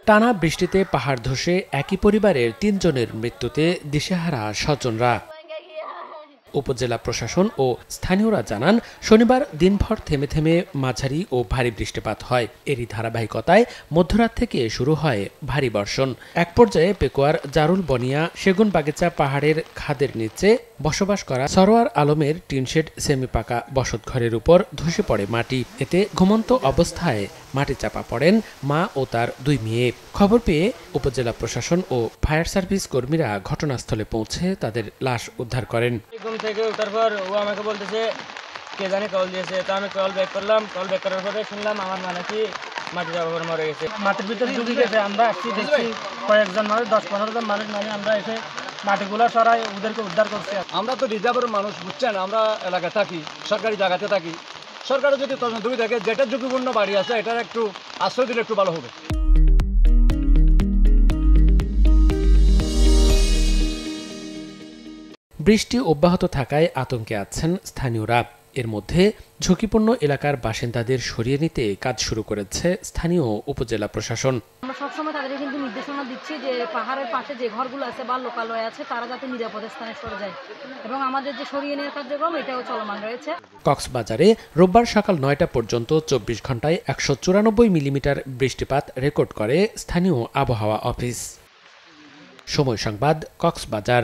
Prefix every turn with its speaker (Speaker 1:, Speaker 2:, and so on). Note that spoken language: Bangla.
Speaker 1: টানা বৃষ্টিতে পাহাড় ধসে একই পরিবারের ৩ জনের মৃত্যুতে দিশেহারা স্বজনরা। উপজেলা প্রশাসন ও স্থানীয়রা জানান, শনিবার দিনভর থেমে থেমে মাঝারি ও ভারী বৃষ্টিপাত হয়। এরই ধারাবাহিকতায় মধ্যরাত থেকে শুরু হয় ভারী বর্ষণ। এক পর্যায়ে পেকুয়ার জারুল বনিয়া সেগুনবাগিচা পাহাড়ের খাদের নিচে বসবাস করা সরোয়ার আলমের টিনশেড সেমি পাকা বসতঘরের উপর ধসে পড়ে মাটি। এতে ঘুমন্ত অবস্থায় মাটি চাপা পড়েন মা ও তার 2 মেয়ে। খবর পেয়ে উপজেলা প্রশাসন ও ফায়ার সার্ভিস কর্মীরা ঘটনাস্থলে পৌঁছে তাদের লাশ উদ্ধার করেন।
Speaker 2: ঘুম থেকে ওঠার পর ও আমাকে বলতেছে কে জানে কল দিয়েছে, তা আমি কল ব্যাক করলাম। কল ব্যাক করার পরে শুনলাম আমার মা নাকি মাটি চাপা পড়ে মরে গেছে। মাটির ভিতরে ঢুকে গেছে। আমরা আসছি দেখছি কয়েকজন মানুষ 10-15 জন মানুষ মানে আমরা এসে মাটিগুলো সরাই ওদেরকে উদ্ধার করছি।
Speaker 3: আমরা তো রিজার্ভের মানুষ, বুঝছেন, আমরা এলাকায় থাকি, সরকারি জায়গাতে থাকি। সরকারের যদি তদন্তই থাকে, যেটা ঝুঁকিপূর্ণ বাড়ি আছে এটার একটু আশ্রয় দিলে একটু ভালো হবে।
Speaker 1: বৃষ্টি অব্যাহত থাকায় আতঙ্কে আছেন স্থানীয়রা। এর মধ্যে ঝুঁকিপূর্ণ এলাকার বাসিন্দাদের সরিয়ে নিতে কাজ শুরু করেছে স্থানীয় উপজেলা প্রশাসন।
Speaker 4: আমরা সবসময় তাদেরকে কিন্তু নির্দেশনা দিচ্ছি যে পাহাড়ের পাশে যে ঘরগুলো আছে বা লোকালয় আছে তারা যাতে নিরাপদ স্থানে সরে যায়, এবং আমাদের যে সরিয়ে নেওয়ার কার্যক্রম এটাও চলমান রয়েছে।
Speaker 1: কক্সবাজারে রোববার সকাল 9টা পর্যন্ত 24 ঘন্টায় 194 মিলিমিটার বৃষ্টিপাত রেকর্ড করে স্থানীয় আবহাওয়া অফিস। সময় সংবাদ, কক্সবাজার।